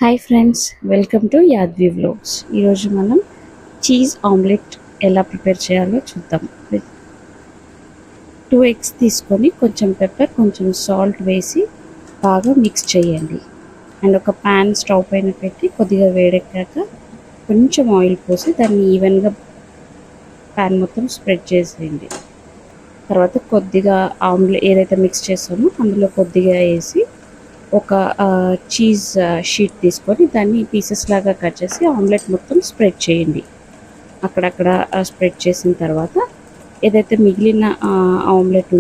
Hi friends, welcome to Yadvi vlogs. ఈరోజు మనం cheese omelette ఎలా ప్రిపేర్ చేయాలో చూద్దాం. 2 ఎగ్స్ తీసుకొని కొంచెం పెప్పర్, కొంచెం సాల్ట్ వేసి బాగా మిక్స్ చేయండి. అండ్ ఒక ప్యాన్ స్టవ్ పైన పెట్టి కొద్దిగా వేడెక్కాక కొంచెం ఆయిల్ పోసి దాన్ని ఈవెన్గా ప్యాన్ మొత్తం స్ప్రెడ్ చేసేయండి. తర్వాత కొద్దిగా ఆమ్లెట్ ఏదైతే మిక్స్ చేసామో అందులో కొద్దిగా వేసి ఒక చీజ్ షీట్ తీసుకొని దాన్ని పీసెస్ లాగా కట్ చేసి ఆమ్లెట్ మొత్తం స్ప్రెడ్ చేయండి. అక్కడక్కడ స్ప్రెడ్ చేసిన తర్వాత ఏదైతే మిగిలిన ఆమ్లెట్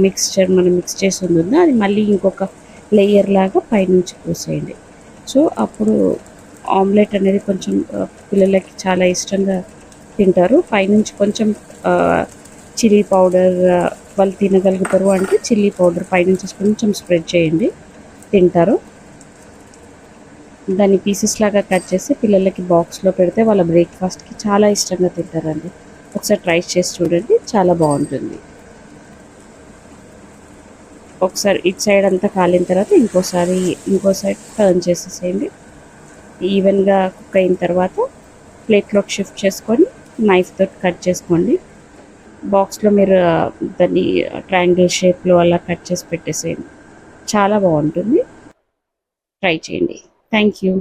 మిక్స్చర్ మనం మిక్స్ చేసి ఉంటుందో అది మళ్ళీ ఇంకొక లేయర్ లాగా పైనుంచి పోసేయండి. సో అప్పుడు ఆమ్లెట్ అనేది కొంచెం పిల్లలకి చాలా ఇష్టంగా తింటారు. పైనుంచి కొంచెం చిల్లీ పౌడర్ వాళ్ళు తినగలుగుతారు అంటే చిల్లీ పౌడర్ పైనుంచి కొంచెం స్ప్రెడ్ చేయండి, తింటారు. దాన్ని పీసెస్ లాగా కట్ చేసి పిల్లలకి బాక్స్లో పెడితే వాళ్ళ బ్రేక్ఫాస్ట్కి చాలా ఇష్టంగా తింటారండి. ఒకసారి ట్రై చేసి చూడండి, చాలా బాగుంటుంది. ఒకసారి ఇటు సైడ్ అంతా కాలిన తర్వాత ఇంకో సైడ్ టర్న్ చేసేసేయండి. ఈవెన్గా కుక్ అయిన తర్వాత ప్లేట్లోకి షిఫ్ట్ చేసుకొని నైఫ్ తోటి కట్ చేసుకోండి. బాక్స్లో మీరు దాన్ని ట్రయాంగిల్ షేప్లో అలా కట్ చేసి పెట్టేసేయండి. చాలా బాగుంటుంది, ట్రై చేయండి. Thank you.